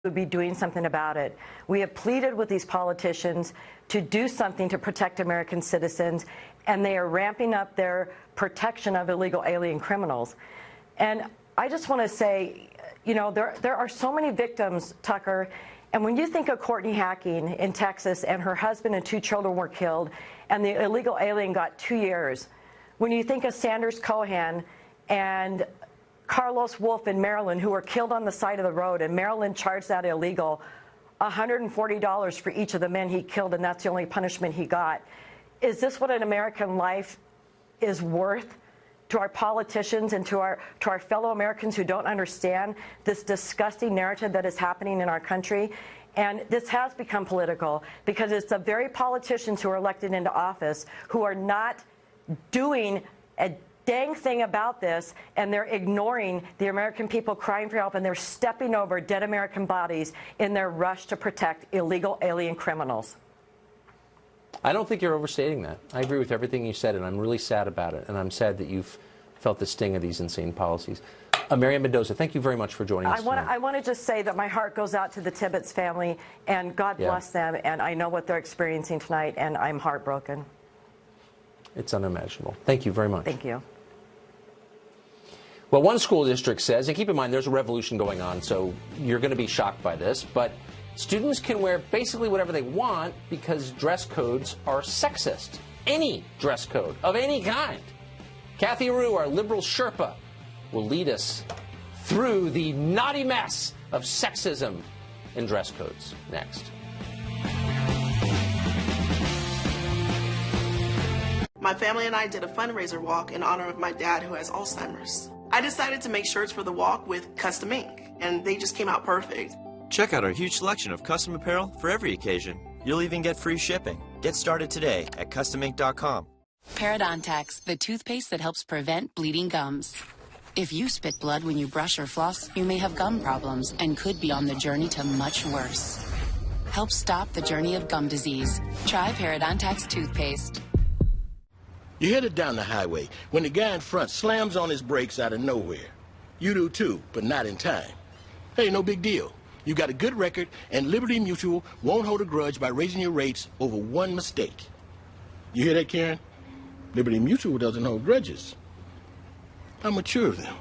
would be doing something about it. We have pleaded with these politicians to do something to protect American citizens, and they are ramping up their protection of illegal alien criminals. And I just want to say, you know, there are so many victims, Tucker, and when you think of Courtney Hacking in Texas and her husband and 2 children were killed and the illegal alien got 2 years, when you think of Sanders Cohen and Carlos Wolf in Maryland, who were killed on the side of the road, and Maryland charged that illegal, $140 for each of the men he killed, and that's the only punishment he got. Is this what an American life is worth to our politicians and to our fellow Americans who don't understand this disgusting narrative that is happening in our country? And this has become political because it's the very politicians who are elected into office who are not doing a dang thing about this, and they're ignoring the American people crying for help, and they're stepping over dead American bodies in their rush to protect illegal alien criminals. I don't think you're overstating that. I agree with everything you said, and I'm really sad about it, and I'm sad that you've felt the sting of these insane policies. Marianne Mendoza, thank you very much for joining us tonight. I want to just say that my heart goes out to the Tibbetts family, and God bless them, and I know what they're experiencing tonight, and I'm heartbroken. It's unimaginable. Thank you very much. Thank you. Well, one school district says, and keep in mind there's a revolution going on, so you're going to be shocked by this, but students can wear basically whatever they want because dress codes are sexist. Any dress code of any kind. Kathy Rue, our liberal Sherpa, will lead us through the naughty mess of sexism in dress codes next. My family and I did a fundraiser walk in honor of my dad who has Alzheimer's. I decided to make shirts for the walk with custom ink, and they just came out perfect. Check out our huge selection of custom apparel for every occasion. You'll even get free shipping. Get started today at customink.com. Parodontax, the toothpaste that helps prevent bleeding gums. If you spit blood when you brush or floss, you may have gum problems and could be on the journey to much worse. Help stop the journey of gum disease. Try Parodontax toothpaste. You're headed down the highway when the guy in front slams on his brakes out of nowhere. You do too, but not in time. Hey, no big deal. You got a good record, and Liberty Mutual won't hold a grudge by raising your rates over one mistake. You hear that, Karen? Liberty Mutual doesn't hold grudges. How mature of them.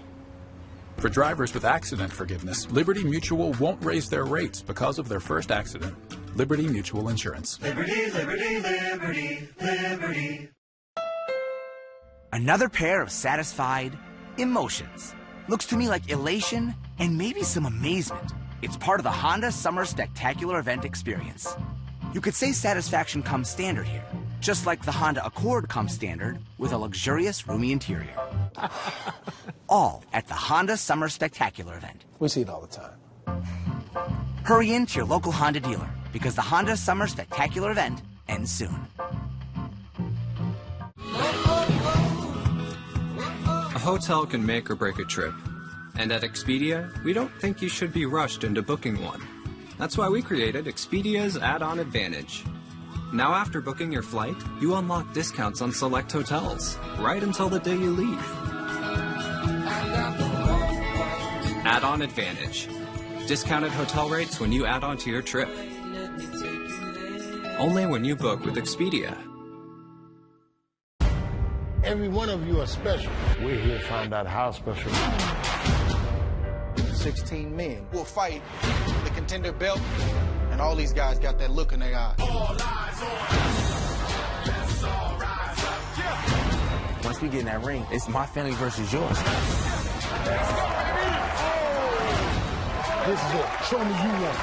For drivers with accident forgiveness, Liberty Mutual won't raise their rates because of their first accident. Liberty Mutual Insurance. Liberty, liberty, liberty, liberty. Another pair of satisfied emotions. Looks to me like elation and maybe some amazement. It's part of the Honda Summer Spectacular Event experience. You could say satisfaction comes standard here, just like the Honda Accord comes standard with a luxurious, roomy interior. All at the Honda Summer Spectacular Event. We see it all the time. Hurry in to your local Honda dealer because the Honda Summer Spectacular Event ends soon. A hotel can make or break a trip. And at Expedia, we don't think you should be rushed into booking one. That's why we created Expedia's Add-on Advantage. Now after booking your flight, you unlock discounts on select hotels, right until the day you leave. Add-on Advantage. Discounted hotel rates when you add on to your trip. Only when you book with Expedia. Every one of you are special. We're here to find out how special. 16 men will fight the contender belt, and all these guys got that look in their eye. All eyes on us. Let's all rise up. Yeah. Once we get in that ring, it's my family versus yours. This is it. Show me you want.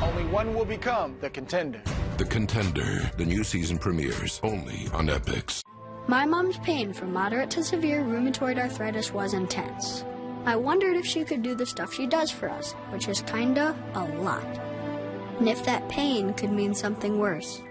Only one will become the contender. The Contender. The new season premieres only on Epix. My mom's pain from moderate to severe rheumatoid arthritis was intense. I wondered if she could do the stuff she does for us, which is kinda a lot. And if that pain could mean something worse.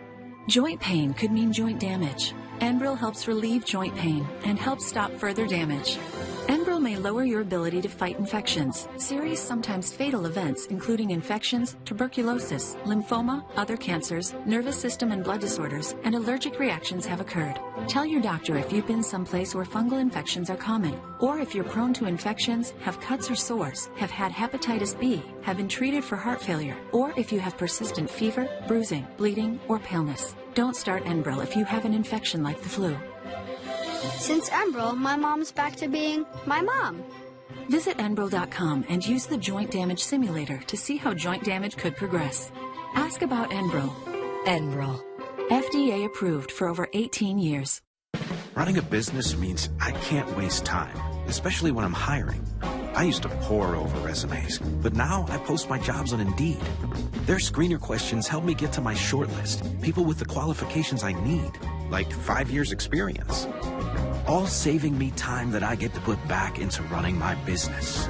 Joint pain could mean joint damage. Enbrel helps relieve joint pain and helps stop further damage. Enbrel Enbrel may lower your ability to fight infections. Serious, sometimes fatal events, including infections, tuberculosis, lymphoma, other cancers, nervous system and blood disorders, and allergic reactions have occurred. Tell your doctor if you've been someplace where fungal infections are common, or if you're prone to infections, have cuts or sores, have had hepatitis B, have been treated for heart failure, or if you have persistent fever, bruising, bleeding, or paleness. Don't start Enbrel if you have an infection like the flu. Since Enbrel, my mom's back to being my mom. Visit Enbrel.com and use the Joint Damage Simulator to see how joint damage could progress. Ask about Enbrel. Enbrel. FDA approved for over 18 years. Running a business means I can't waste time, especially when I'm hiring. I used to pore over resumes, but now I post my jobs on Indeed. Their screener questions help me get to my shortlist, people with the qualifications I need, like 5 years experience. All saving me time that I get to put back into running my business.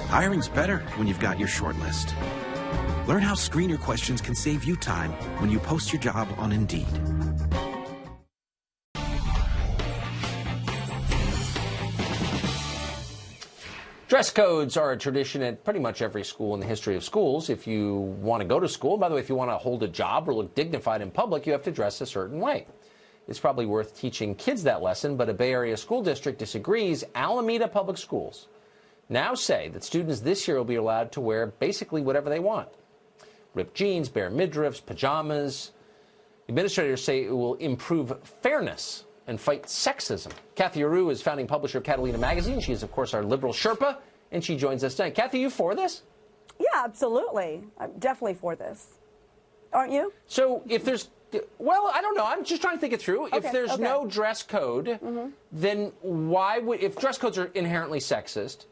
Hiring's better when you've got your shortlist. Learn how screener questions can save you time when you post your job on Indeed. Dress codes are a tradition at pretty much every school in the history of schools. If you want to go to school, by the way, if you want to hold a job or look dignified in public, you have to dress a certain way. It's probably worth teaching kids that lesson, but a Bay Area school district disagrees. Alameda Public Schools now say that students this year will be allowed to wear basically whatever they want. Ripped jeans, bare midriffs, pajamas. Administrators say it will improve fairness and fight sexism. Kathy Aru is founding publisher of Catalina Magazine. She is, of course, our liberal Sherpa, and she joins us tonight. Kathy, you for this? Yeah, absolutely. I'm definitely for this. Aren't you? So if there's, well, I don't know. I'm just trying to think it through. Okay, if there's no dress code, then why would, if dress codes are inherently sexist,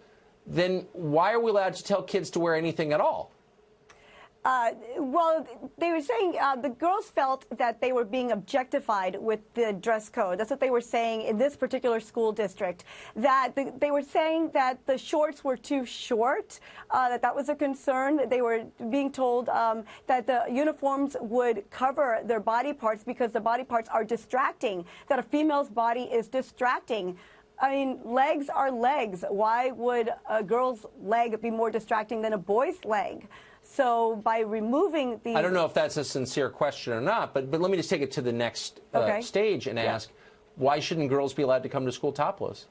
then why are we allowed to tell kids to wear anything at all? Well, they were saying the girls felt that they were being objectified with the dress code. That's what they were saying in this particular school district. That they were saying that the shorts were too short, that was a concern. They were being told that the uniforms would cover their body parts because the body parts are distracting, that a female's body is distracting. I mean, legs are legs. Why would a girl's leg be more distracting than a boy's leg? So by removing the... I don't know if that's a sincere question or not, but let me just take it to the next stage and ask, why shouldn't girls be allowed to come to school topless?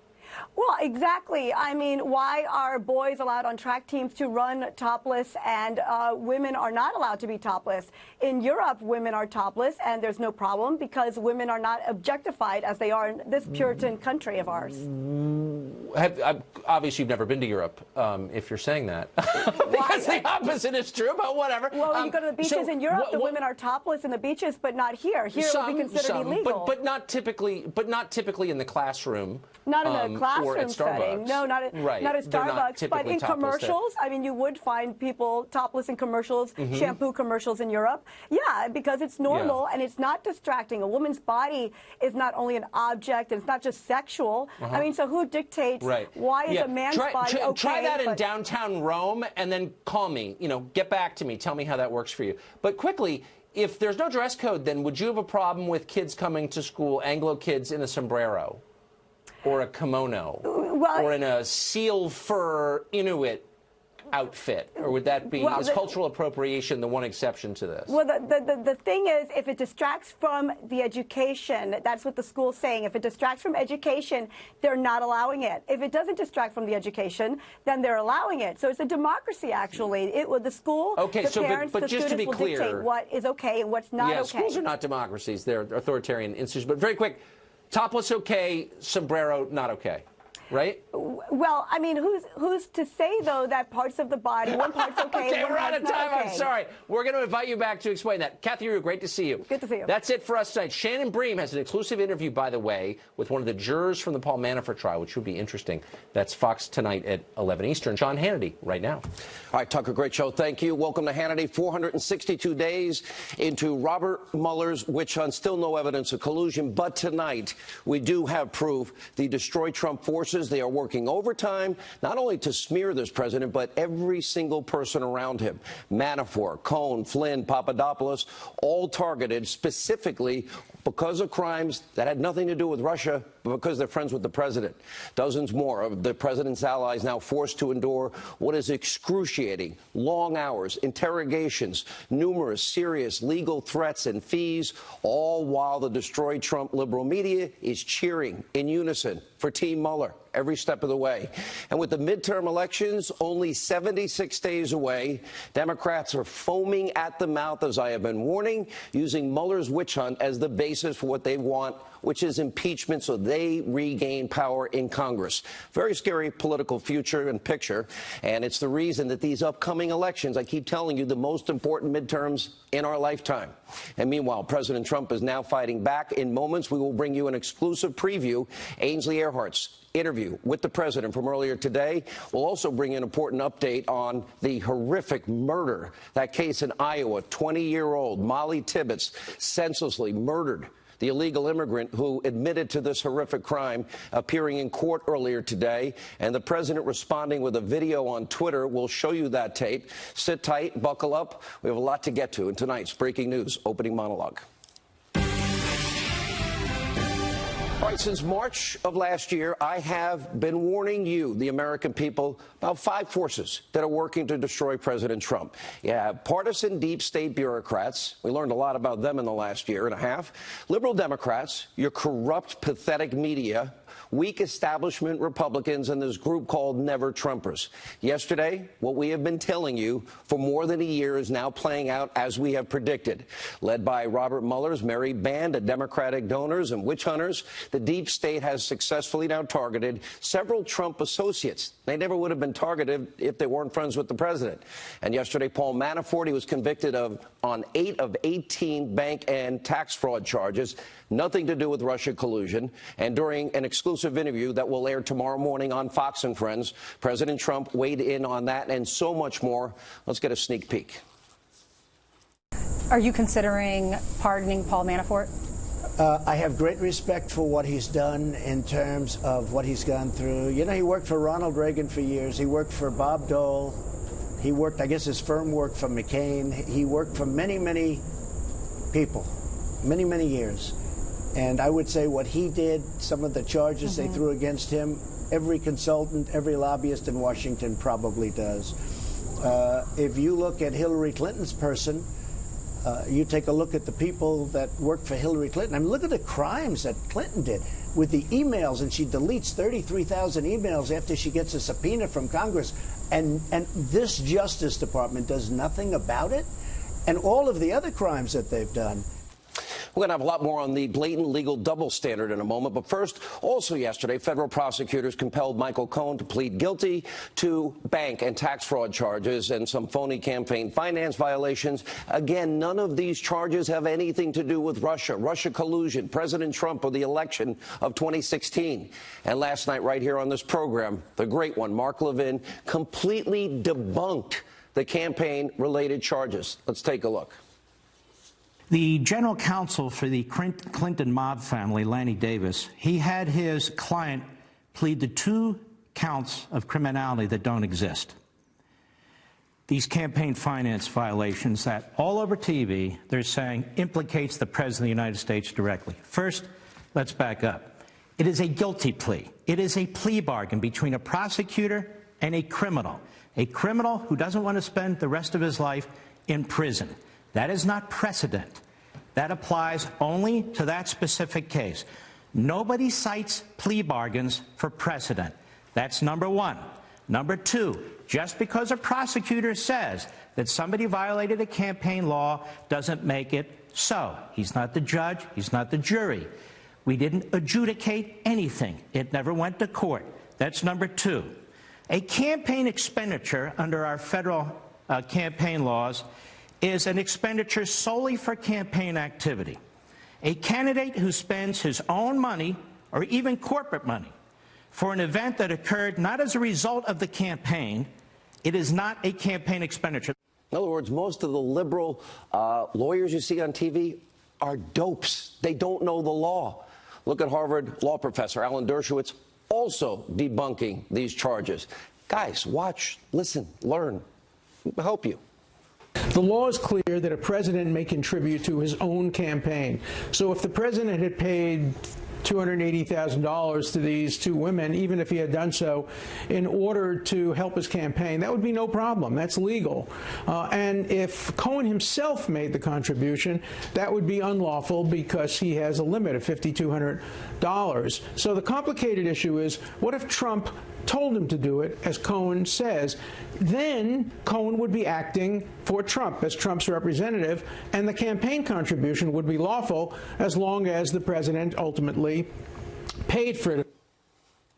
Well, exactly. I mean, why are boys allowed on track teams to run topless and women are not allowed to be topless? In Europe, women are topless and there's no problem because women are not objectified as they are in this Puritan country of ours. Obviously, you've never been to Europe, if you're saying that. Because the opposite is true, but whatever. Well, you go to the beaches in Europe, the women are topless in the beaches, but not here. Here it would be considered illegal. But not typically in the classroom. Not in the classroom setting. No, not at Starbucks. But in commercials, I mean, you would find people topless in commercials, shampoo commercials in Europe. Yeah, because it's normal and it's not distracting. A woman's body is not only an object, and it's not just sexual. I mean, so who dictates why is a man's body okay? Try that in downtown Rome and then call me. You know, get back to me. Tell me how that works for you. But quickly, if there's no dress code, then would you have a problem with kids coming to school, Anglo kids in a sombrero? Or a kimono, or in a seal fur Inuit outfit, or would that be, is cultural appropriation the one exception to this? Well, the thing is, if it distracts from the education, that's what the school's saying. If it distracts from education, they're not allowing it. If it doesn't distract from the education, then they're allowing it. So it's a democracy, actually. The school, the parents, but the just students to be will clear, dictate what is okay and what's not okay. Schools are not democracies. They're authoritarian institutions. But very quick, topless okay, sombrero not okay, right? Well, I mean, who's to say, though, that parts of the body, one part's okay, okay, one we're out part's of time. not okay. I'm sorry. We're going to invite you back to explain that. Kathy Aru, great to see you. Good to see you. That's it for us tonight. Shannon Bream has an exclusive interview, by the way, with one of the jurors from the Paul Manafort trial, which should be interesting. That's Fox tonight at 11 Eastern. Sean Hannity, right now. All right, Tucker, great show. Thank you. Welcome to Hannity. 462 days into Robert Mueller's witch hunt. Still no evidence of collusion, but tonight we do have proof the Destroy Trump forces sources, they are working overtime, not only to smear this president, but every single person around him. Manafort, Cohn, Flynn, Papadopoulos, all targeted specifically because of crimes that had nothing to do with Russia, but because they're friends with the president. Dozens more of the president's allies now forced to endure what is excruciating, long hours, interrogations, numerous serious legal threats and fees, all while the destroyed Trump liberal media is cheering in unison for Team Mueller every step of the way. And with the midterm elections only 76 days away, Democrats are foaming at the mouth, as I have been warning, using Mueller's witch hunt as the basis for what they want, which is impeachment so they regain power in Congress. Very scary political future and picture, and it's the reason that these upcoming elections, I keep telling you, the most important midterms in our lifetime. And meanwhile, President Trump is now fighting back. In moments, we will bring you an exclusive preview. Ainsley Earhart's interview with the president from earlier today. We'll also bring you an important update on the horrific murder, that case in Iowa, 20-year-old Molly Tibbetts senselessly murdered, the illegal immigrant who admitted to this horrific crime, appearing in court earlier today. And the president responding with a video on Twitter. We'll show you that tape. Sit tight, buckle up. We have a lot to get to in tonight's Breaking News opening monologue. All right, since March of last year, I have been warning you, the American people, about 5 forces that are working to destroy President Trump. You have partisan deep state bureaucrats. We learned a lot about them in the last year and a half. Liberal Democrats, your corrupt, pathetic media, weak establishment Republicans, and this group called Never Trumpers. Yesterday, what we have been telling you for more than a year is now playing out as we have predicted. Led by Robert Mueller's merry band of Democratic donors and witch hunters, the deep state has successfully now targeted several Trump associates. They never would have been targeted if they weren't friends with the president. And yesterday, Paul Manafort, he was convicted on 8 of 18 bank and tax fraud charges, nothing to do with Russia collusion. And during an exclusive interview that will air tomorrow morning on Fox and Friends, President Trump weighed in on that and so much more. Let's get a sneak peek. Are you considering pardoning Paul Manafort? I have great respect for what he's done in terms of what he's gone through. You know, he worked for Ronald Reagan for years. He worked for Bob Dole. He worked, I guess his firm worked for McCain. He worked for many, many people, many, many years. And I would say what he did, some of the charges they threw against him, every consultant, every lobbyist in Washington probably does. If you look at Hillary Clinton's person, you take a look at the people that worked for Hillary Clinton. I mean, look at the crimes that Clinton did with the emails, and she deletes 33,000 emails after she gets a subpoena from Congress. And this Justice Department does nothing about it. And all of the other crimes that they've done. We're going to have a lot more on the blatant legal double standard in a moment. But first, also yesterday, federal prosecutors compelled Michael Cohen to plead guilty to bank and tax fraud charges and some phony campaign finance violations. Again, none of these charges have anything to do with Russia, Russia collusion, President Trump, or the election of 2016. And last night, right here on this program, the great one, Mark Levin, completely debunked the campaign-related charges. Let's take a look. The general counsel for the Clinton mob family, Lanny Davis, he had his client plead to 2 counts of criminality that don't exist. These campaign finance violations that all over TV, they're saying implicates the President of the United States directly. First, let's back up. It is a guilty plea. It is a plea bargain between a prosecutor and a criminal who doesn't want to spend the rest of his life in prison. That is not precedent. That applies only to that specific case. Nobody cites plea bargains for precedent. That's number one. Number two, just because a prosecutor says that somebody violated a campaign law doesn't make it so. He's not the judge. He's not the jury. We didn't adjudicate anything. It never went to court. That's number two. A campaign expenditure under our federal campaign laws is an expenditure solely for campaign activity. A candidate who spends his own money or even corporate money for an event that occurred not as a result of the campaign, it is not a campaign expenditure. In other words, most of the liberal lawyers you see on TV are dopes. They don't know the law. Look at Harvard law professor Alan Dershowitz also debunking these charges. Guys, watch, listen, learn. We'll help you. The law is clear that a president may contribute to his own campaign. So if the president had paid $280,000 to these two women, even if he had done so in order to help his campaign, that would be no problem. That's legal. And if Cohen himself made the contribution, that would be unlawful because he has a limit of $5,200. So the complicated issue is, what if Trump told him to do it, as Cohen says? Then Cohen would be acting for Trump as Trump's representative, and the campaign contribution would be lawful as long as the president ultimately paid for it.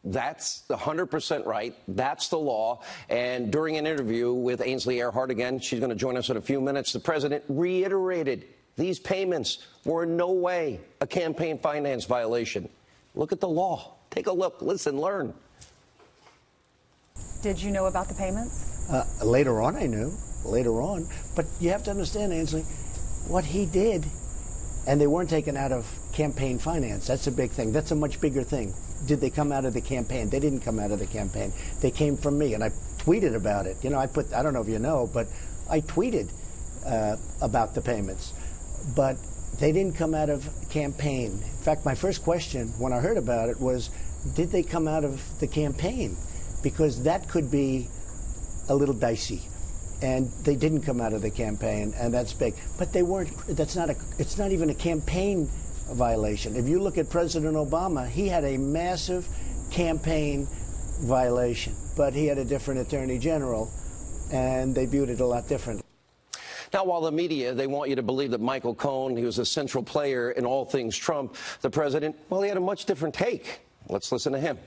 That's 100% right. That's the law. And during an interview with Ainsley Earhardt, again, she's going to join us in a few minutes, the president reiterated these payments were in no way a campaign finance violation. Look at the law. Take a look. Listen, learn. Did you know about the payments? Later on, I knew. Later on. But you have to understand, Ainsley, what he did, and they weren't taken out of campaign finance. That's a big thing. That's a much bigger thing. Did they come out of the campaign? They didn't come out of the campaign. They came from me, and I tweeted about it. You know, I don't know if you know, but I tweeted about the payments. But they didn't come out of campaign. In fact, my first question when I heard about it was, did they come out of the campaign? Because that could be a little dicey. And they didn't come out of the campaign, and that's big. But they weren't, it's not even a campaign violation. If you look at President Obama, he had a massive campaign violation, but he had a different attorney general, and they viewed it a lot differently. Now, while the media, they want you to believe that Michael Cohen, he was a central player in all things Trump, the president, well, he had a much different take. Let's listen to him.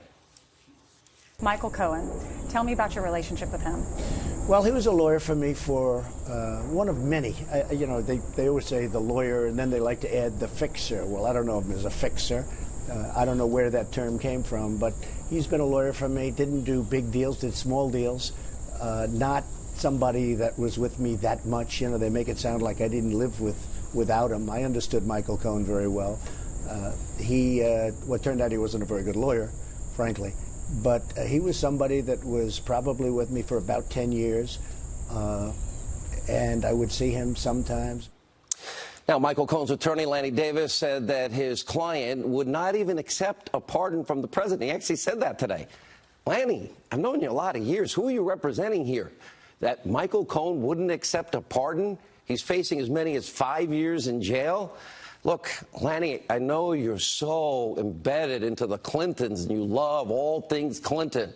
Michael Cohen, tell me about your relationship with him. Well, he was a lawyer for me for one of many. You know, they always say the lawyer, and then they like to add the fixer. Well, I don't know if he's a fixer. I don't know where that term came from, but he's been a lawyer for me, didn't do big deals, did small deals, not somebody that was with me that much. You know, they make it sound like I didn't live without him. I understood Michael Cohen very well. Well, it turned out he wasn't a very good lawyer, frankly. But he was somebody that was probably with me for about 10 years, and I would see him sometimes. Now, Michael Cohen's attorney, Lanny Davis, said that his client would not even accept a pardon from the president. He actually said that today. Lanny, I've known you a lot of years. Who are you representing here? That Michael Cohen wouldn't accept a pardon? He's facing as many as 5 years in jail? Look, Lanny, I know you're so embedded into the Clintons and you love all things Clinton,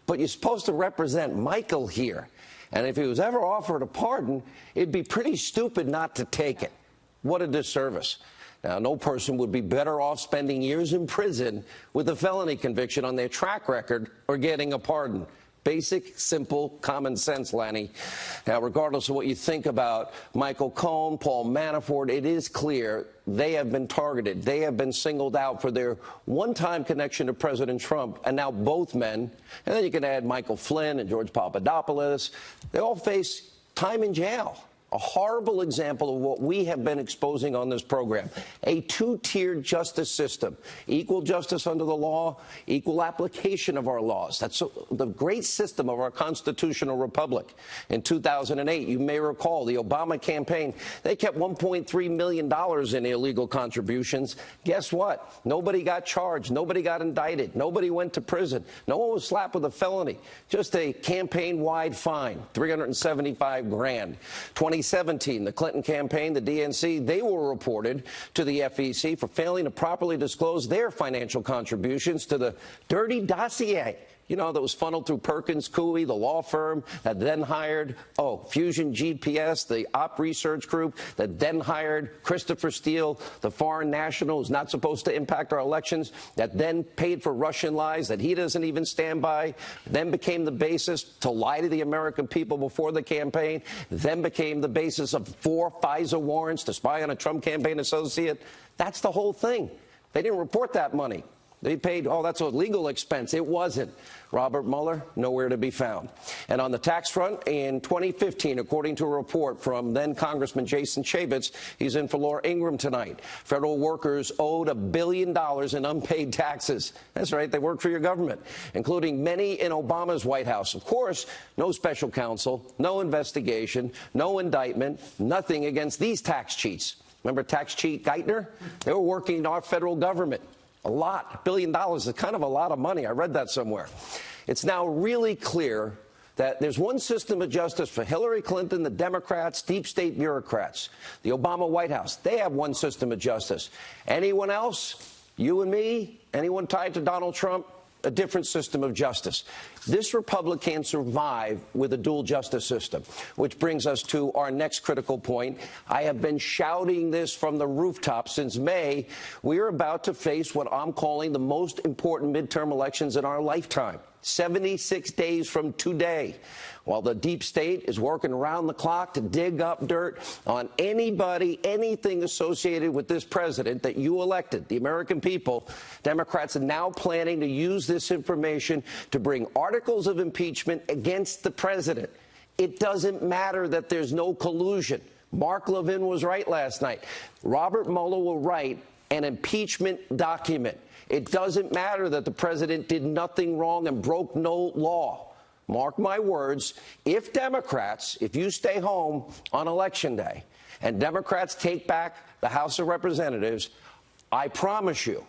but you're supposed to represent Michael here. And if he was ever offered a pardon, it'd be pretty stupid not to take it. What a disservice. Now, no person would be better off spending years in prison with a felony conviction on their track record or getting a pardon. Basic, simple, common sense, Lanny. Now, regardless of what you think about Michael Cohen, Paul Manafort, it is clear they have been targeted. They have been singled out for their one-time connection to President Trump, and now both men, and then you can add Michael Flynn and George Papadopoulos, they all face time in jail. A horrible example of what we have been exposing on this program. A two-tiered justice system. Equal justice under the law, equal application of our laws. That's the great system of our constitutional republic. In 2008, you may recall, the Obama campaign, they kept $1.3 million in illegal contributions. Guess what? Nobody got charged. Nobody got indicted. Nobody went to prison. No one was slapped with a felony. Just a campaign-wide fine, $375 grand. 2017, the Clinton campaign, the DNC, they were reported to the FEC for failing to properly disclose their financial contributions to the dirty dossier, you know, that was funneled through Perkins Coie, the law firm that then hired, Fusion GPS, the op research group that then hired Christopher Steele, the foreign national who's not supposed to impact our elections, that then paid for Russian lies that he doesn't even stand by, then became the basis to lie to the American people before the campaign, then became the basis of 4 FISA warrants to spy on a Trump campaign associate. That's the whole thing. They didn't report that money. They paid, oh, that's a legal expense. It wasn't. Robert Mueller, nowhere to be found. And on the tax front, in 2015, according to a report from then Congressman Jason Chaffetz, he's in for Laura Ingraham tonight, federal workers owed $1 billion in unpaid taxes. That's right, they work for your government, including many in Obama's White House. Of course, no special counsel, no investigation, no indictment, nothing against these tax cheats. Remember tax cheat Geithner? They were working in our federal government. A lot. $1 billion is kind of a lot of money. I read that somewhere. It's now really clear that there's one system of justice for Hillary Clinton, the Democrats, deep state bureaucrats. The Obama White House, they have one system of justice. Anyone else, you and me, anyone tied to Donald Trump, a different system of justice. This republic can survive with a dual justice system, which brings us to our next critical point. I have been shouting this from the rooftop since May. We are about to face what I'm calling the most important midterm elections in our lifetime. 76 days from today, while the deep state is working around the clock to dig up dirt on anybody, anything associated with this president that you elected, the American people, Democrats are now planning to use this information to bring articles of impeachment against the president. It doesn't matter that there's no collusion. Mark Levin was right last night. Robert Mueller will write an impeachment document. It doesn't matter that the president did nothing wrong and broke no law. Mark my words, if Democrats, if you stay home on Election Day and Democrats take back the House of Representatives, I promise you,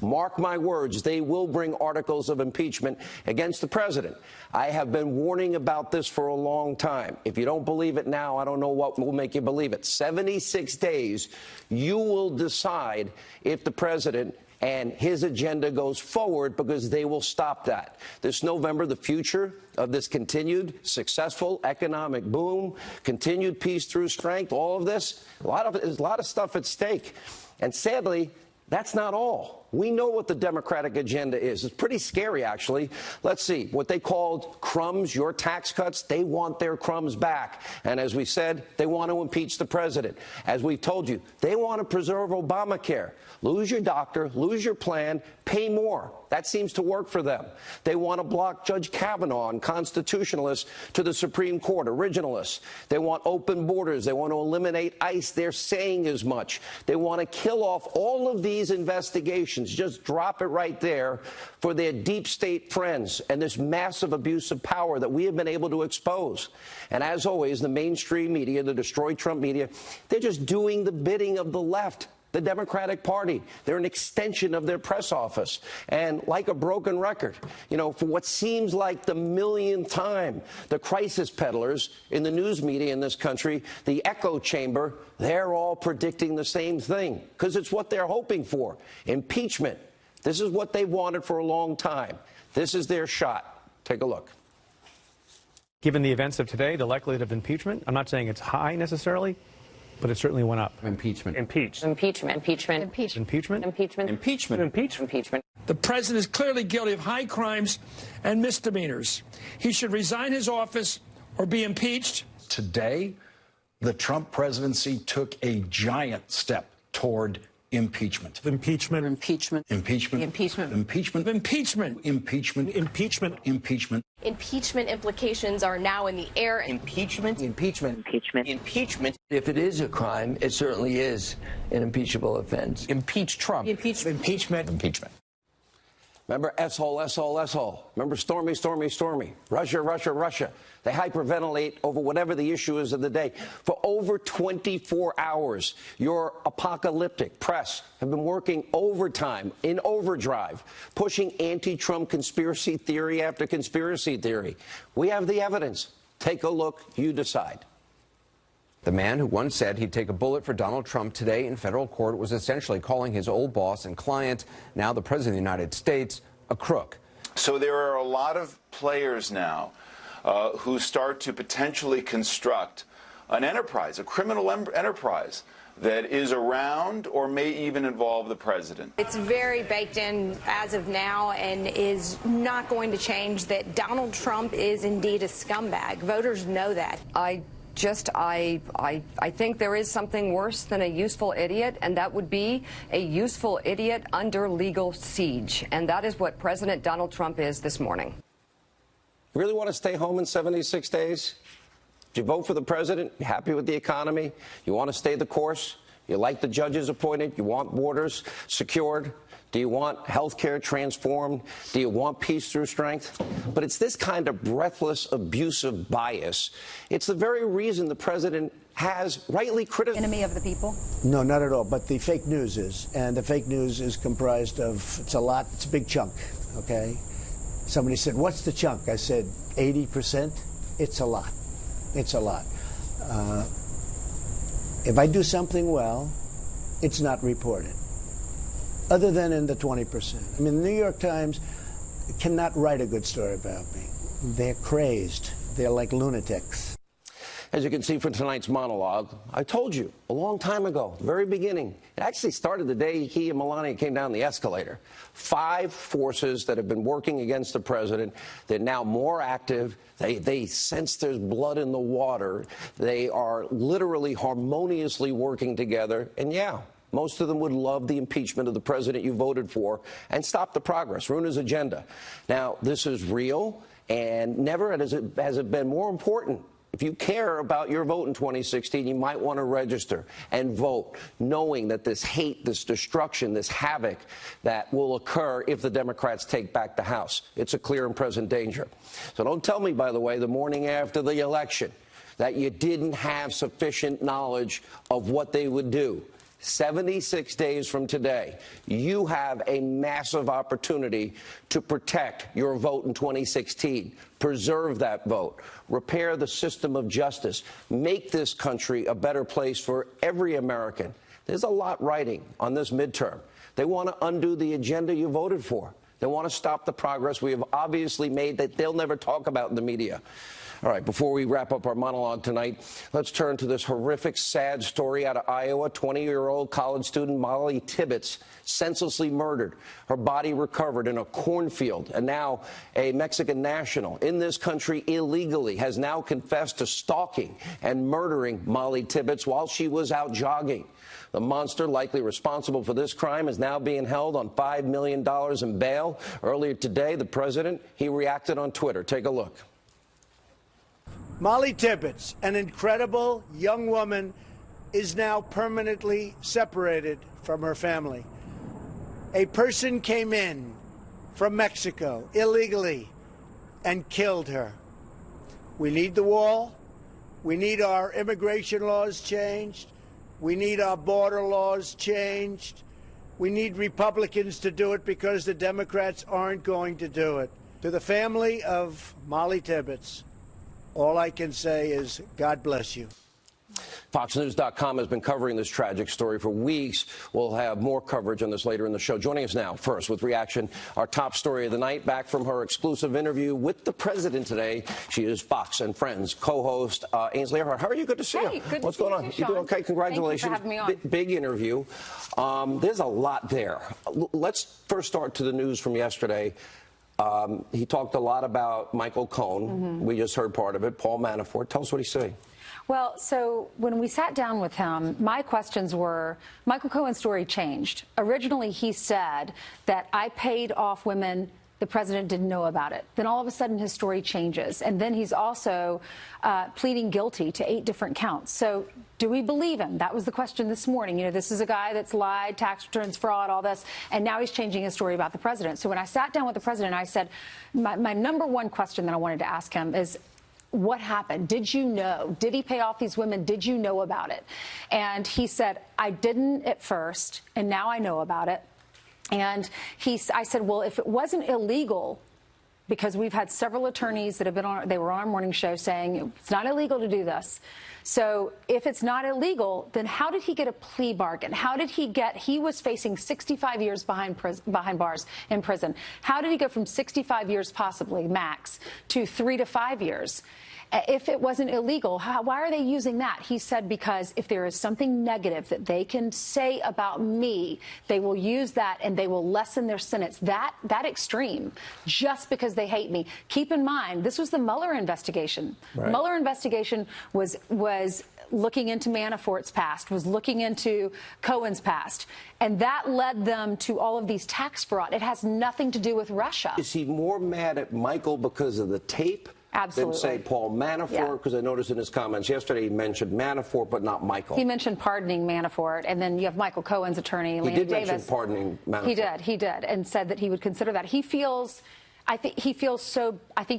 mark my words, they will bring articles of impeachment against the president. I have been warning about this for a long time. If you don't believe it now, I don't know what will make you believe it. 76 days, you will decide if the president and his agenda goes forward, because they will stop that. This November, the future of this continued successful economic boom, continued peace through strength, all of this, there's a lot of stuff at stake. And sadly, that's not all. We know what the Democratic agenda is. It's pretty scary, actually. Let's see. What they called crumbs, your tax cuts, they want their crumbs back. And as we said, they want to impeach the president. As we've told you, they want to preserve Obamacare. Lose your doctor, lose your plan, pay more. That seems to work for them. They want to block Judge Kavanaugh and constitutionalists to the Supreme Court, originalists. They want open borders. They want to eliminate ICE. They're saying as much. They want to kill off all of these investigations. Just drop it right there for their deep state friends and this massive abuse of power that we have been able to expose. And as always, the mainstream media, the destroy Trump media, they're just doing the bidding of the left. The Democratic Party. They're an extension of their press office. And like a broken record, you know, for what seems like the millionth time, the crisis peddlers in the news media in this country, the echo chamber, they're all predicting the same thing, because it's what they're hoping for. Impeachment. This is what they've wanted for a long time. This is their shot. Take a look. Given the events of today, the likelihood of impeachment, I'm not saying it's high necessarily, but it certainly went up. Impeachment. Impeached. Impeachment. Impeachment. Impeachment. Impeachment. Impeachment. Impeachment. The president is clearly guilty of high crimes and misdemeanors. He should resign his office or be impeached. Today, the Trump presidency took a giant step toward impeachment. Impeachment. Impeachment. Impeachment. Impeachment. Impeachment. Impeachment. Impeachment. Impeachment. Impeachment. Impeachment implications are now in the air. Impeachment. Impeachment. Impeachment. Impeachment. If it is a crime, it certainly is an impeachable offense. Impeach Trump. Impeachment. Impeachment. Impeachment. Remember S-hole, S-hole, S-hole. Remember Stormy, Stormy, Stormy. Russia, Russia, Russia. They hyperventilate over whatever the issue is of the day. For over 24 hours, your apocalyptic press have been working overtime, in overdrive, pushing anti-Trump conspiracy theory after conspiracy theory. We have the evidence. Take a look. You decide. The man who once said he'd take a bullet for Donald Trump today in federal court was essentially calling his old boss and client, now the President of the United States, a crook. So there are a lot of players now who start to potentially construct an enterprise, a criminal enterprise that is around or may even involve the president. It's very baked in as of now and is not going to change that Donald Trump is indeed a scumbag. Voters know that. I I think there is something worse than a useful idiot, and that would be a useful idiot under legal siege. And that is what President Donald Trump is this morning. Really want to stay home in 76 days? Did you vote for the president? You happy with the economy? You want to stay the course? You like the judges appointed? You want borders secured? Do you want health care transformed? Do you want peace through strength? But it's this kind of breathless, abusive bias. It's the very reason the president has rightly criticized. Enemy of the people? No, not at all. But the fake news is. And the fake news is comprised of, it's a big chunk, okay? Somebody said, what's the chunk? I said, 80%. It's a lot. It's a lot. If I do something well, it's not reported. Other than in the 20%. I mean, the New York Times cannot write a good story about me. They're crazed. They're like lunatics. As you can see from tonight's monologue, I told you a long time ago, the very beginning. It actually started the day he and Melania came down the escalator. 5 forces that have been working against the president. They're now more active. They sense there's blood in the water. They are literally harmoniously working together. And yeah, most of them would love the impeachment of the president you voted for and stop the progress, ruin his agenda. Now, this is real, and never has it been more important. If you care about your vote in 2016, you might want to register and vote, knowing that this hate, this destruction, this havoc that will occur if the Democrats take back the House. It's a clear and present danger. So don't tell me, by the way, the morning after the election, that you didn't have sufficient knowledge of what they would do. 76 days from today, you have a massive opportunity to protect your vote in 2016. Preserve that vote. Repair the system of justice. Make this country a better place for every American. There's a lot riding on this midterm. They want to undo the agenda you voted for. They want to stop the progress we have obviously made that they'll never talk about in the media. All right, before we wrap up our monologue tonight, let's turn to this horrific, sad story out of Iowa. 20-year-old college student Molly Tibbetts senselessly murdered. Her body recovered in a cornfield. And now a Mexican national in this country illegally has now confessed to stalking and murdering Molly Tibbetts while she was out jogging. The monster likely responsible for this crime is now being held on $5 million in bail. Earlier today, the president, he reacted on Twitter. Take a look. Molly Tibbetts, an incredible young woman, is now permanently separated from her family. A person came in from Mexico illegally and killed her. We need the wall. We need our immigration laws changed. We need our border laws changed. We need Republicans to do it because the Democrats aren't going to do it. To the family of Molly Tibbetts, all I can say is God bless you. FoxNews.com has been covering this tragic story for weeks. We'll have more coverage on this later in the show. Joining us now, first with reaction, our top story of the night, back from her exclusive interview with the president today. She is Fox and Friends co-host Ainsley Earhardt. How are you? Good to see you. Good What's to see going on? You doing okay? Congratulations. Thank you for having me on. Big interview. There's a lot there. Let's first start to the news from yesterday. He talked a lot about Michael Cohen. Mm-hmm. We just heard part of it. Paul Manafort. Tell us what he's saying. Well, so when we sat down with him, my questions were, Michael Cohen's story changed. Originally, he said that I paid off women, the president didn't know about it. Then all of a sudden, his story changes. And then he's also pleading guilty to 8 different counts. So do we believe him? That was the question this morning. You know, this is a guy that's lied, tax returns, fraud, all this, and now he's changing his story about the president. So when I sat down with the president, I said, my number one question that I wanted to ask him is, what happened? Did you know? Did he pay off these women? Did you know about it? And he said, I didn't at first, and now I know about it. And I said, well, if it wasn't illegal, because we've had several attorneys that have been on, they were on our morning show saying it's not illegal to do this. So if it's not illegal, then how did he get a plea bargain? How did he was facing 65 years behind bars in prison. How did he go from 65 years possibly max to 3 to 5 years? if it wasn't illegal, why are they using that? He said, because if there is something negative that they can say about me, they will use that and they will lessen their sentence. That extreme, just because they hate me. Keep in mind, this was the Mueller investigation. Right. Mueller investigation was looking into Manafort's past, was looking into Cohen's past, and that led them to all of these tax fraud. It has nothing to do with Russia. Is he more mad at Michael because of the tape? Absolutely. Than, say, Paul Manafort? Because I noticed in his comments yesterday he mentioned Manafort, but not Michael. He mentioned pardoning Manafort, and then you have Michael Cohen's attorney, Lanny Davis. He did mention pardoning Manafort. He did, and said that he would consider that. I think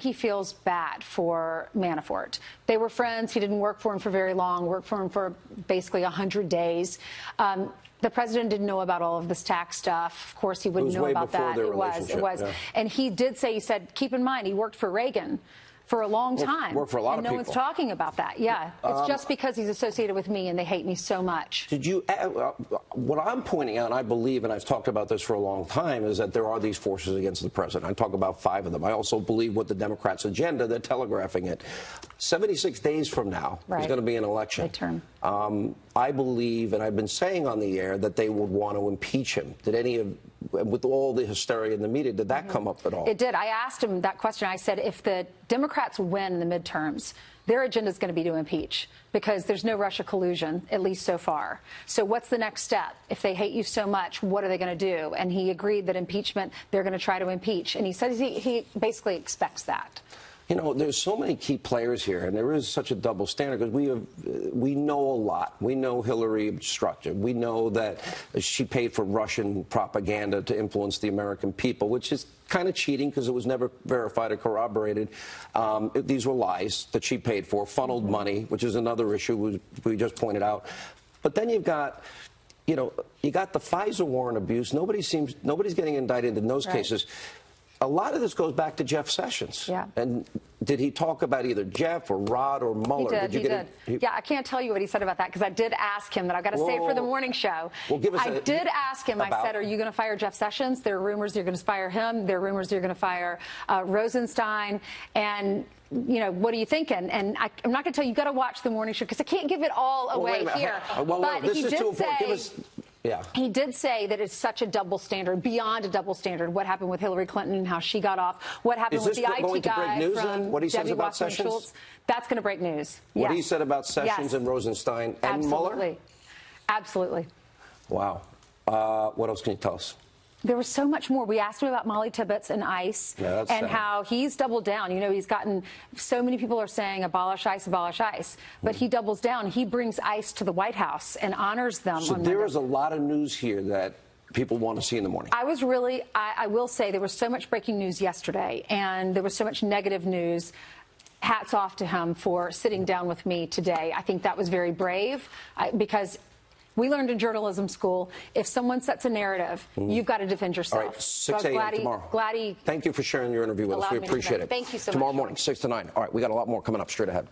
he feels bad for Manafort. They were friends. He didn't work for him for very long, worked for him for basically 100 days. The president didn't know about all of this tax stuff. Of course, he wouldn't know about that. It was. Yeah. And he did say, he said, keep in mind, he worked for Reagan for a long time. Worked for a lot of people. No one's talking about that. Yeah. It's just because he's associated with me and they hate me so much. Did you, what I'm pointing out, and I believe, and I've talked about this for a long time, is that there are these forces against the president. I talk about 5 of them. I also believe what the Democrats' agenda, they're telegraphing it. 76 days from now, there's going to be an election. Midterm. I believe, and I've been saying on the air, that they would want to impeach him. Did any of, with all the hysteria in the media, did that come up at all? It did. I asked him that question. I said, if the Democrats win the midterms, their agenda is going to be to impeach because there's no Russia collusion, at least so far. So what's the next step? If they hate you so much, what are they going to do? And he agreed that impeachment, they're going to try to impeach. And he says he basically expects that. You know, there's so many key players here, and there is such a double standard because we know a lot. We know Hillary obstructed. We know that she paid for Russian propaganda to influence the American people, which is kind of cheating because it was never verified or corroborated. These were lies that she paid for, funneled money, which is another issue we just pointed out. But then you've got, you know, you got the Pfizer war and abuse. Nobody's getting indicted in those cases. A lot of this goes back to Jeff Sessions. Yeah. And did he talk about either Jeff or Rod or Mueller? He did. Yeah, I can't tell you what he said about that because I did ask him that. I've got to say it for the morning show. Well, give us I did ask him. I said, are you going to fire Jeff Sessions? There are rumors you're going to fire him. There are rumors you're going to fire Rosenstein. And you know, what are you thinking? And I'm not going to tell you, you got to watch the morning show because I can't give it all away here. But this is too important. Give us. Yeah. He did say that it's such a double standard, beyond a double standard. What happened with Hillary Clinton and how she got off? What happened with the IT guy from what he says Debbie about Wasserman Sessions? Schultz? That's going to break news. What he said about Sessions and Rosenstein and Mueller? Absolutely. Wow. What else can you tell us? There was so much more. We asked him about Molly Tibbetts and ICE and how he's doubled down. You know, he's gotten, so many people are saying abolish ICE, but he doubles down. He brings ICE to the White House and honors them. So there is a lot of news here that people want to see in the morning. I was really, I will say there was so much breaking news yesterday and there was so much negative news. Hats off to him for sitting down with me today. I think that was very brave because we learned in journalism school, if someone sets a narrative, you've got to defend yourself. All right, 6 a.m. tomorrow. Thank you for sharing your interview with us. We appreciate it. Thank you so much. Tomorrow morning, 6 to 9. All right, we got a lot more coming up straight ahead.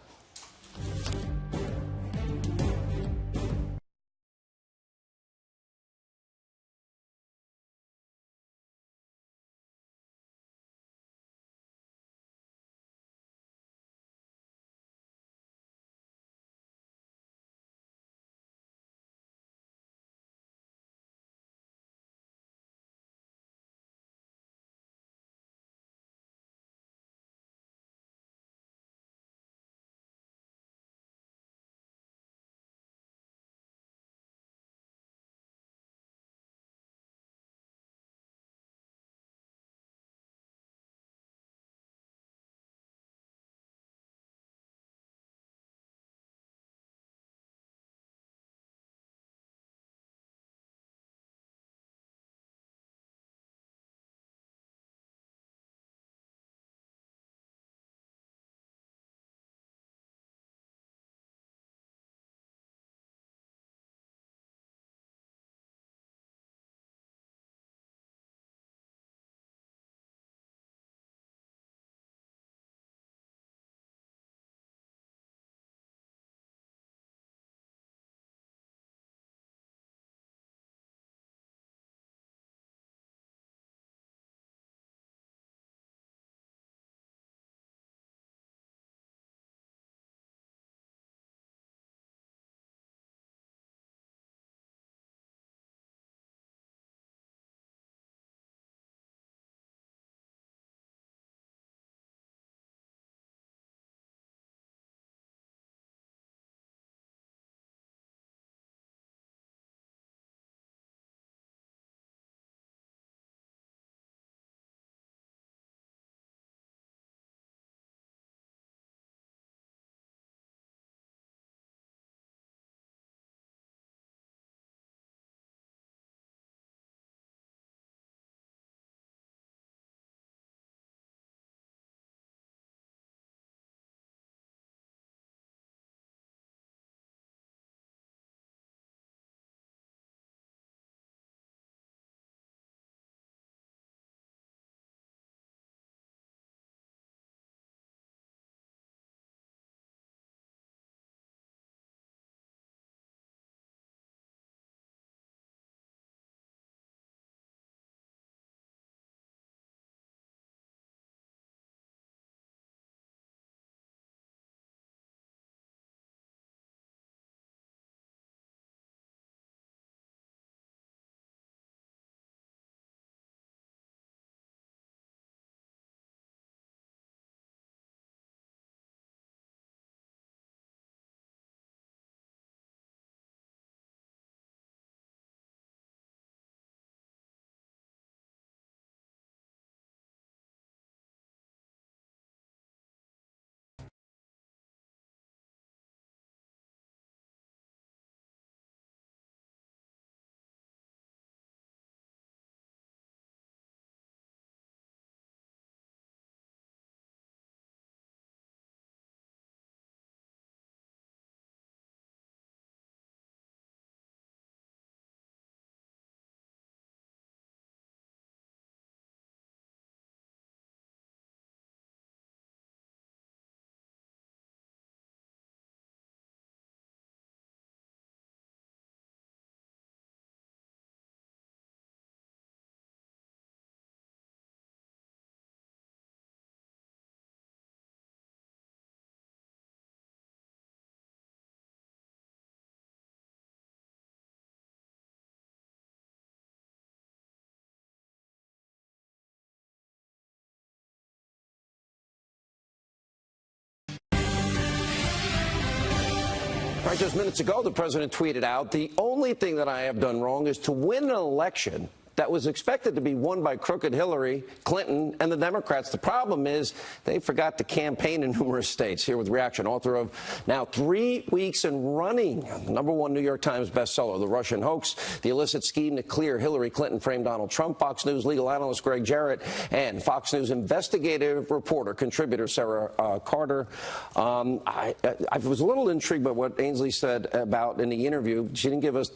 right, just minutes ago, the president tweeted out, "The only thing that I have done wrong is to win an election that was expected to be won by crooked Hillary Clinton and the Democrats. The problem is they forgot to campaign in numerous states." Here with reaction, author of now 3 weeks in running, #1 New York Times bestseller, The Russian Hoax, The Illicit Scheme to Clear Hillary Clinton Framed Donald Trump, Fox News legal analyst Greg Jarrett, and Fox News investigative reporter, contributor Sarah Carter. I was a little intrigued by what Ainsley said about in the interview. She didn't give us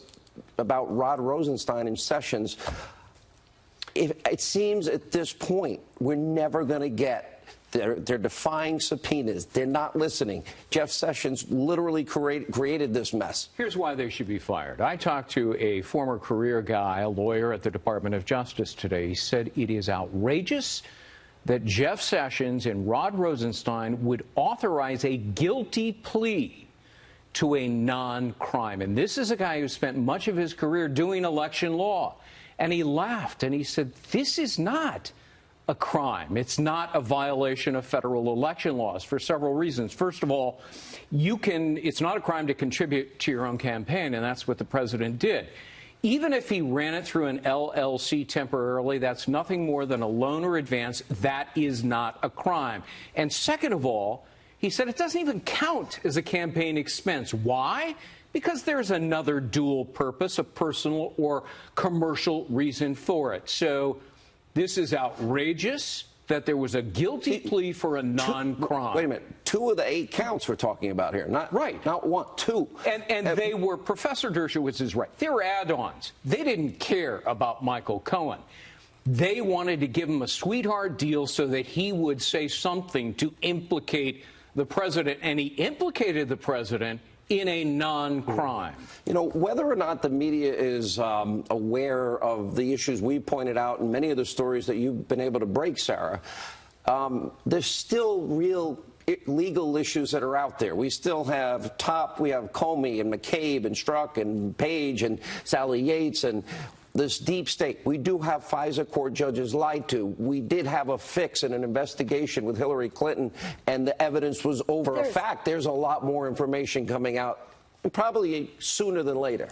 about Rod Rosenstein and Sessions. It seems at this point we're never going to get. They're defying subpoenas. They're not listening. Jeff Sessions literally created this mess. Here's why they should be fired. I talked to a former career guy, a lawyer at the Department of Justice today. He said it is outrageous that Jeff Sessions and Rod Rosenstein would authorize a guilty plea to a non-crime. And this is a guy who spent much of his career doing election law. And he laughed and he said, this is not a crime. It's not a violation of federal election laws for several reasons. First of all, it's not a crime to contribute to your own campaign, and that's what the president did. Even if he ran it through an LLC temporarily, that's nothing more than a loan or advance. That is not a crime. And second of all, he said it doesn't even count as a campaign expense. Why? Because there's another dual purpose, a personal or commercial reason for it. So this is outrageous that there was a guilty plea for a non-crime. Wait a minute. 2 of the 8 counts we're talking about here. Not 1, 2. And they were, Professor Dershowitz is right, they were add-ons. They didn't care about Michael Cohen. They wanted to give him a sweetheart deal so that he would say something to implicate the president, and he implicated the president in a non-crime. You know, whether or not the media is aware of the issues we pointed out and many of the stories that you've been able to break, Sarah, there's still real legal issues that are out there. We still have we have Comey and McCabe and Strzok and Page and Sally Yates and this deep state. We do have FISA court judges lied to. We did have a fix in an investigation with Hillary Clinton, and the evidence was over a fact. There's a lot more information coming out, probably sooner than later.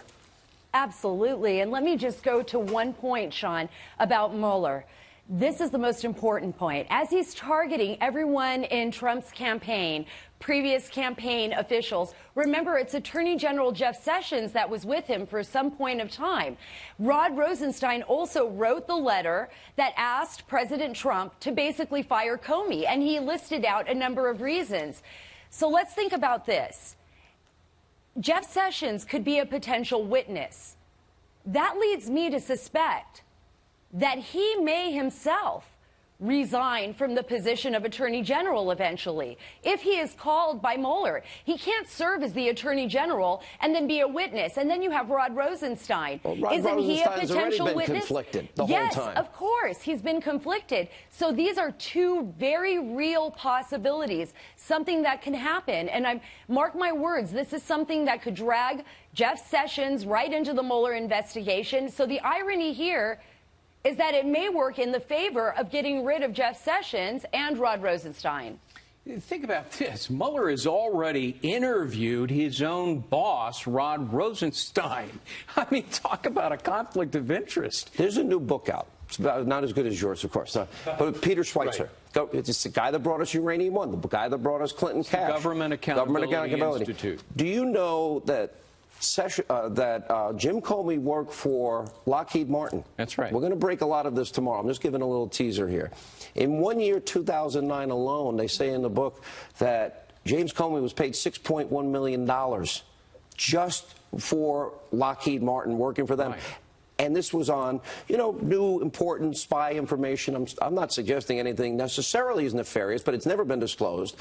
Absolutely. And let me just go to one point, Sean, about Mueller. This is the most important point. As he's targeting everyone in Trump's campaign, previous campaign officials, remember, it's Attorney General Jeff Sessions that was with him for some point of time. Rod Rosenstein also wrote the letter that asked President Trump to basically fire Comey, and he listed out a number of reasons. So let's think about this. Jeff Sessions could be a potential witness. That leads me to suspect that he may himself resign from the position of Attorney General eventually. If he is called by Mueller, he can't serve as the Attorney General and then be a witness. And then you have Rod Rosenstein. Well, Isn't he a potential witness? Conflicted the whole time. Yes, of course. He's been conflicted. So these are 2 very real possibilities, something that can happen. And mark my words, this is something that could drag Jeff Sessions right into the Mueller investigation. So the irony here is that it may work in the favor of getting rid of Jeff Sessions and Rod Rosenstein. Think about this. Mueller has already interviewed his own boss, Rod Rosenstein. I mean, talk about a conflict of interest. There's a new book out. It's not as good as yours, of course. But Peter Schweitzer. Right. It's the guy that brought us Uranium One, the guy that brought us Clinton Cash. Government Accountability Institute. Do you know that Jim Comey worked for Lockheed Martin? That's right. We're going to break a lot of this tomorrow. I'm just giving a little teaser here. In 1 year, 2009 alone, they say in the book that James Comey was paid $6.1 million just for Lockheed Martin, working for them. Right. And this was on, new important spy information. I'm not suggesting anything necessarily is nefarious, but it's never been disclosed.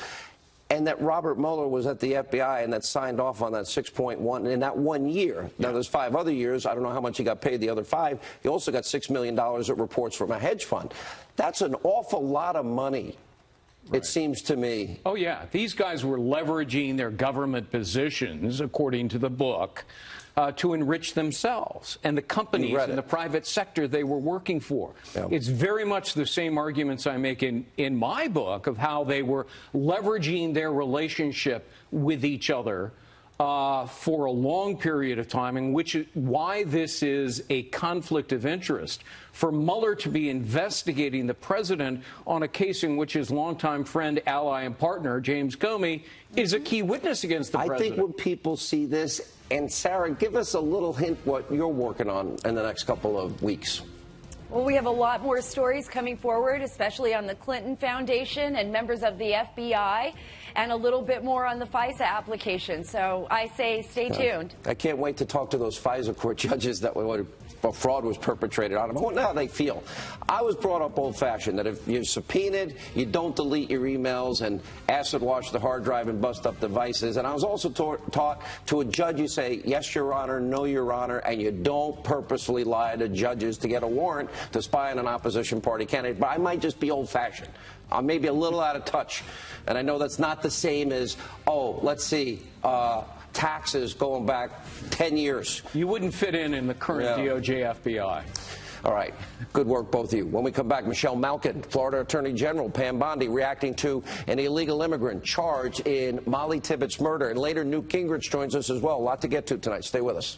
And that Robert Mueller was at the FBI and that signed off on that 6.1 in that 1 year. Now, there's 5 other years. I don't know how much he got paid the other 5. He also got $6 million at reports from a hedge fund. That's an awful lot of money, right, it seems to me. Oh, yeah. These guys were leveraging their government positions, according to the book, to enrich themselves and the companies in the private sector they were working for. Yeah. It's very much the same arguments I make in my book of how they were leveraging their relationship with each other for a long period of time, and which is why this is a conflict of interest. For Mueller to be investigating the president on a case in which his longtime friend, ally, and partner, James Comey, is a key witness against the president. I think when people see this, and Sarah, give us a little hint what you're working on in the next couple of weeks. Well, we have a lot more stories coming forward, especially on the Clinton Foundation and members of the FBI, and a little bit more on the FISA application. So I say stay tuned. I can't wait to talk to those FISA court judges that fraud was perpetrated on them. I wonder how they feel. I was brought up old-fashioned, that if you're subpoenaed, you don't delete your emails and acid wash the hard drive and bust up devices. And I was also taught to a judge, you say, yes, Your Honor, no, Your Honor, and you don't purposefully lie to judges to get a warrant to spy on an opposition party candidate. But I might just be old-fashioned. I'm maybe a little out of touch. And I know that's not the same as, oh, let's see, taxes going back 10 years. You wouldn't fit in the current DOJ FBI. All right. Good work, both of you. When we come back, Michelle Malkin, Florida Attorney General Pam Bondi reacting to an illegal immigrant charged in Molly Tippett's murder. And later, Newt Gingrich joins us as well. A lot to get to tonight. Stay with us.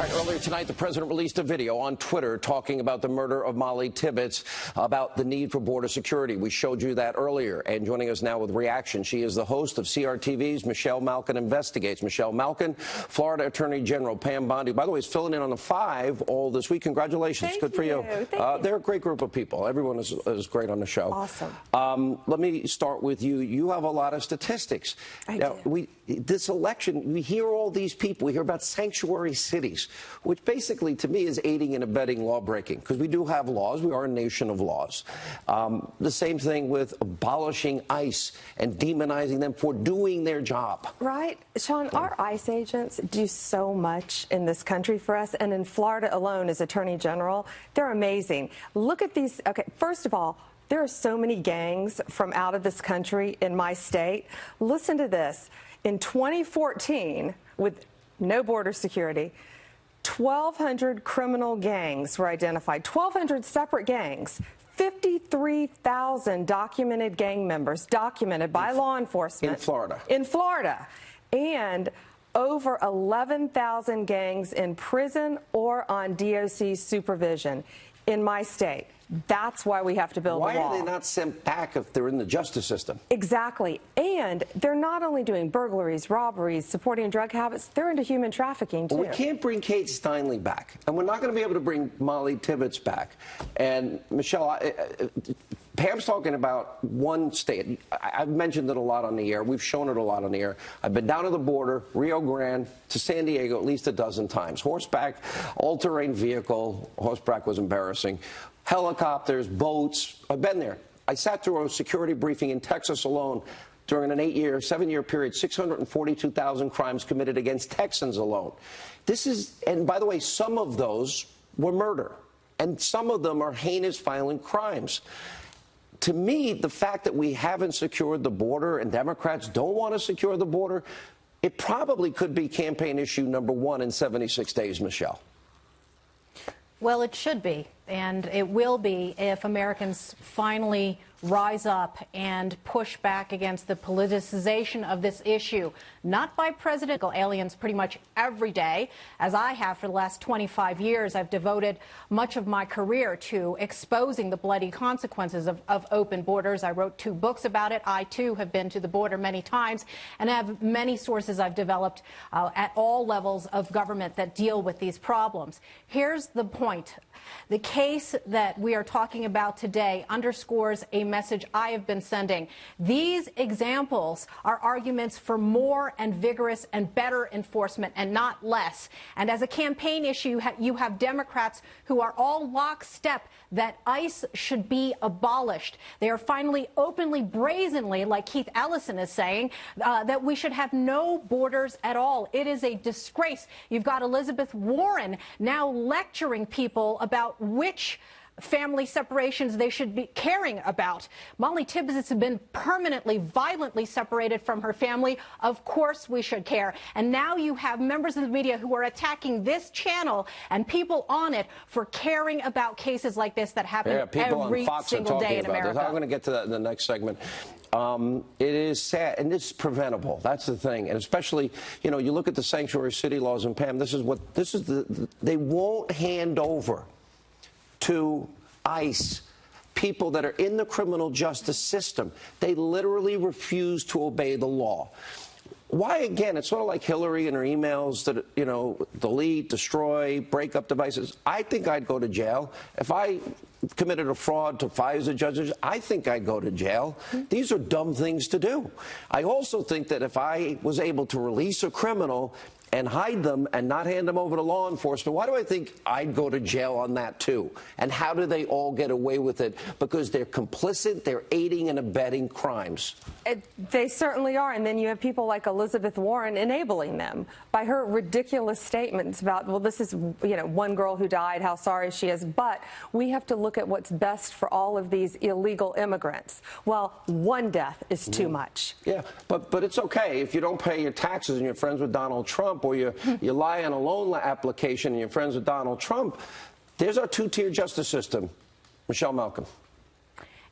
All right, earlier tonight, the president released a video on Twitter talking about the murder of Molly Tibbetts, about the need for border security. We showed you that earlier. And joining us now with reaction, she is the host of CRTV's Michelle Malkin Investigates. Michelle Malkin, Florida Attorney General Pam Bondi, by the way, is filling in on the 5 all this week. Congratulations. Thank Good for you. Thank you. They're a great group of people. Everyone is great on the show. Awesome. Let me start with you. You have a lot of statistics. I do. This election, we hear all these people. We hear about sanctuary cities, which basically, to me, is aiding and abetting lawbreaking, because we do have laws. We are a nation of laws. The same thing with abolishing ICE and demonizing them for doing their job. Right. Sean, our ICE agents do so much in this country for us, and in Florida alone, as Attorney General, they're amazing. Look at these. Okay, first of all, there are so many gangs from out of this country in my state. Listen to this. In 2014, with no border security, 1,200 criminal gangs were identified, 1,200 separate gangs, 53,000 documented gang members, documented by law enforcement. In Florida. In Florida. And over 11,000 gangs in prison or on DOC supervision in my state. That's why we have to build a wall. Why are they not sent back if they're in the justice system? Exactly. And they're not only doing burglaries, robberies, supporting drug habits, they're into human trafficking, too. Well, we can't bring Kate Steinle back, and we're not going to be able to bring Molly Tibbetts back. And, Michelle, Pam's talking about one state. I've mentioned it a lot on the air. We've shown it a lot on the air. I've been down to the border, Rio Grande, to San Diego at least a dozen times. Horseback, all-terrain vehicle. Horseback was embarrassing. Helicopters, boats. I've been there. I sat through a security briefing in Texas alone during an 7-year period, 642,000 crimes committed against Texans alone. This is, and by the way, some of those were murder, and some of them are heinous, violent crimes. To me, the fact that we haven't secured the border and Democrats don't want to secure the border, it probably could be campaign issue number 1 in 76 days, Michelle. Well, it should be, and it will be if Americans finally rise up and push back against the politicization of this issue, not by presidential aliens pretty much every day, as I have for the last 25 years. I've devoted much of my career to exposing the bloody consequences of open borders. I wrote 2 books about it. I, too, have been to the border many times and have many sources I've developed at all levels of government that deal with these problems. Here's the point. The case that we are talking about today underscores a message I have been sending. These examples are arguments for more and vigorous and better enforcement and not less. And as a campaign issue, you have Democrats who are all lockstep that ICE should be abolished. They are finally openly, brazenly, like Keith Ellison is saying, that we should have no borders at all. It is a disgrace. You've got Elizabeth Warren now lecturing people about which family separations they should be caring about. Molly Tibbetts has been permanently, violently separated from her family. Of course we should care. And now you have members of the media who are attacking this channel and people on it for caring about cases like this that happen every single day in America. I'm going to get to that in the next segment. It is sad, and it's preventable. That's the thing. And especially, you know, you look at the sanctuary city laws, and Pam, they won't hand over to ICE people that are in the criminal justice system. They literally refuse to obey the law. Why, again, it's sort of like Hillary and her emails that, you know, delete, destroy, break up devices. I think I'd go to jail. If I committed a fraud to FISA judges, I think I'd go to jail. These are dumb things to do. I also think that if I was able to release a criminal and hide them and not hand them over to law enforcement, why do I think I'd go to jail on that too? And how do they all get away with it? Because they're complicit, they're aiding and abetting crimes. They certainly are. And then you have people like Elizabeth Warren enabling them by her ridiculous statements about, well, this is, you know, one girl who died, how sorry she is. But we have to look at what's best for all of these illegal immigrants. Well, one death is too much. Yeah, but it's okay if you don't pay your taxes and you're friends with Donald Trump, or you lie on a loan application and you're friends with Donald Trump. There's our two-tier justice system. Michelle Malkin.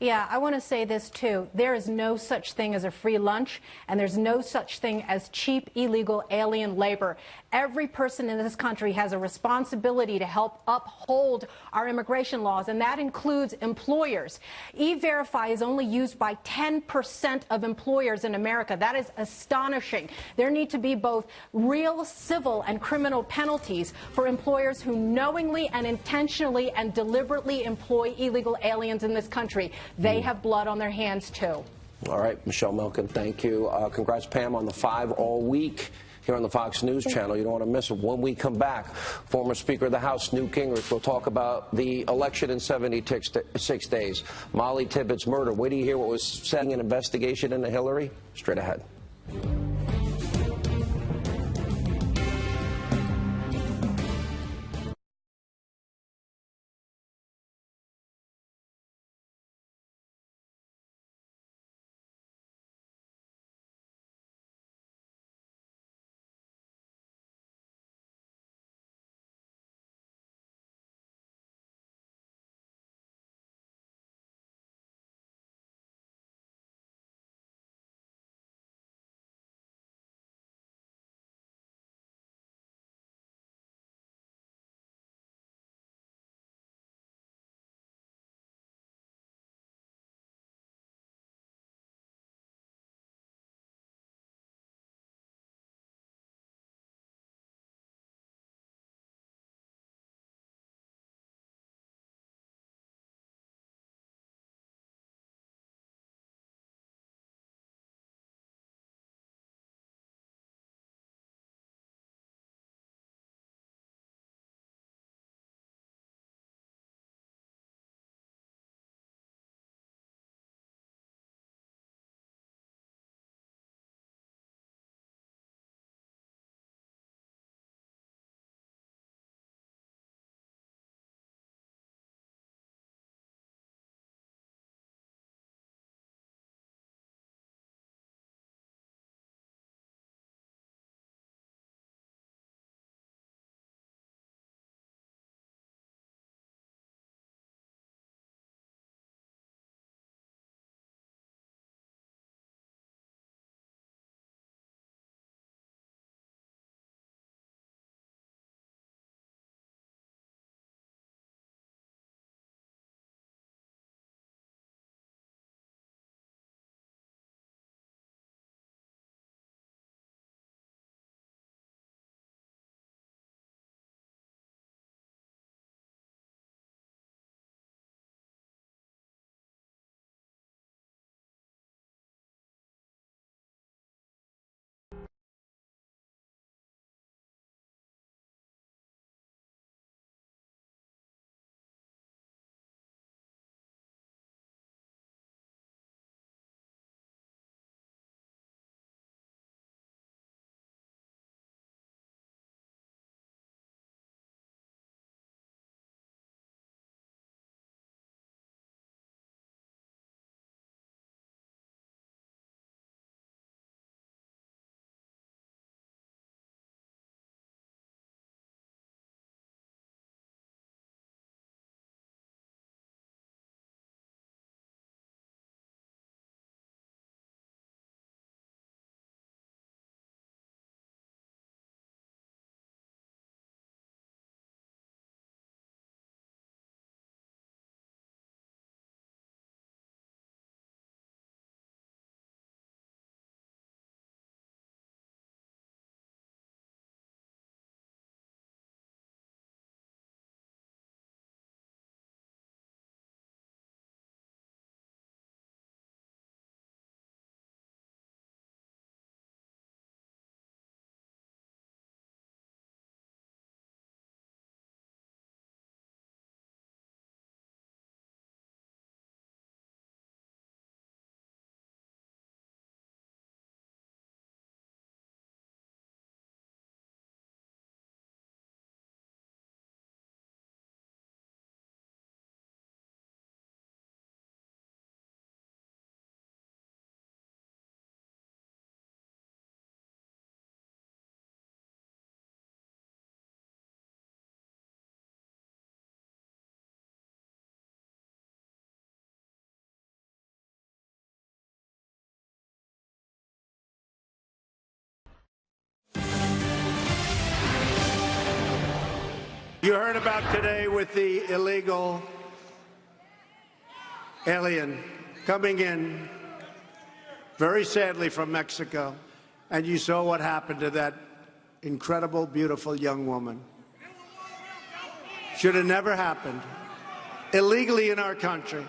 Yeah, I want to say this, too. There is no such thing as a free lunch, and there's no such thing as cheap, illegal alien labor. every person in this country has a responsibility to help uphold our immigration laws, and that includes employers. E-Verify is only used by 10% of employers in America. That is astonishing. There need to be both real civil and criminal penalties for employers who knowingly and intentionally and deliberately employ illegal aliens in this country. They have blood on their hands, too. All right, Michelle Milken, thank you. Congrats, Pam, on the 5 all week here on the Fox News Channel. You don't want to miss it. When we come back, former Speaker of the House, Newt Gingrich, will talk about the election in 76 days. Molly Tippett's murder. Wait till you hear what was said in an investigation into Hillary. Straight ahead. You heard about today with the illegal alien coming in, very sadly, from Mexico, and you saw what happened to that incredible, beautiful young woman. Should have never happened. Illegally in our country.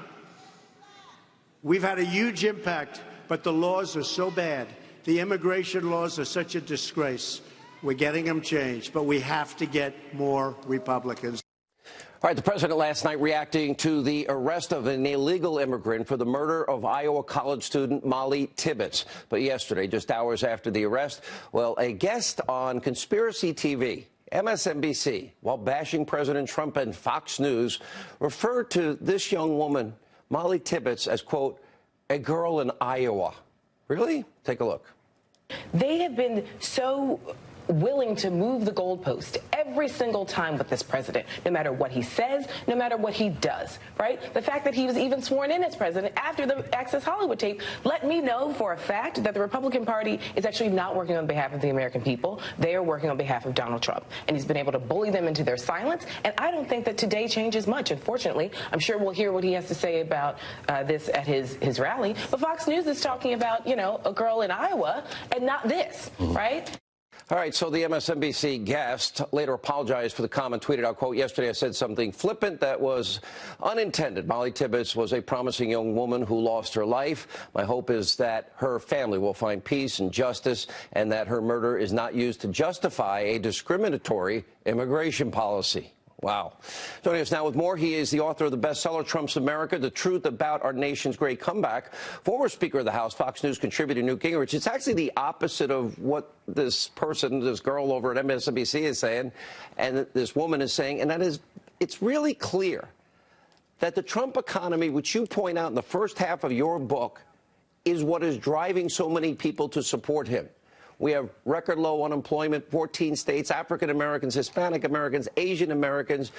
We've had a huge impact, but the laws are so bad. The immigration laws are such a disgrace. We're getting them changed, but we have to get more Republicans. All right, the president last night reacting to the arrest of an illegal immigrant for the murder of Iowa college student Molly Tibbetts. But yesterday, just hours after the arrest, well, a guest on Conspiracy TV, MSNBC, while bashing President Trump and Fox News, referred to this young woman, Molly Tibbetts, as, quote, a girl in Iowa. Really? Take a look. They have been so willing to move the goalpost every single time with this president, no matter what he says, no matter what he does, right? The fact that he was even sworn in as president after the Access Hollywood tape let me know for a fact that the Republican Party is actually not working on behalf of the American people. They are working on behalf of Donald Trump. And he's been able to bully them into their silence. And I don't think that today changes much, unfortunately. I'm sure we'll hear what he has to say about this at his rally. But Fox News is talking about, you know, a girl in Iowa and not this, right? All right, so the MSNBC guest later apologized for the comment, tweeted out, quote, yesterday I said something flippant that was unintended. Molly Tibbetts was a promising young woman who lost her life. My hope is that her family will find peace and justice and that her murder is not used to justify a discriminatory immigration policy. Wow. Joining us now with more, he is the author of the bestseller, Trump's America, The Truth About Our Nation's Great Comeback. Former Speaker of the House, Fox News contributor Newt Gingrich. It's actually the opposite of what this person, this girl over at MSNBC is saying, and this woman is saying, and that is, it's really clear that the Trump economy, which you point out in the first half of your book, is what is driving so many people to support him. We have record low unemployment, 14 states, African Americans, Hispanic Americans, Asian Americans.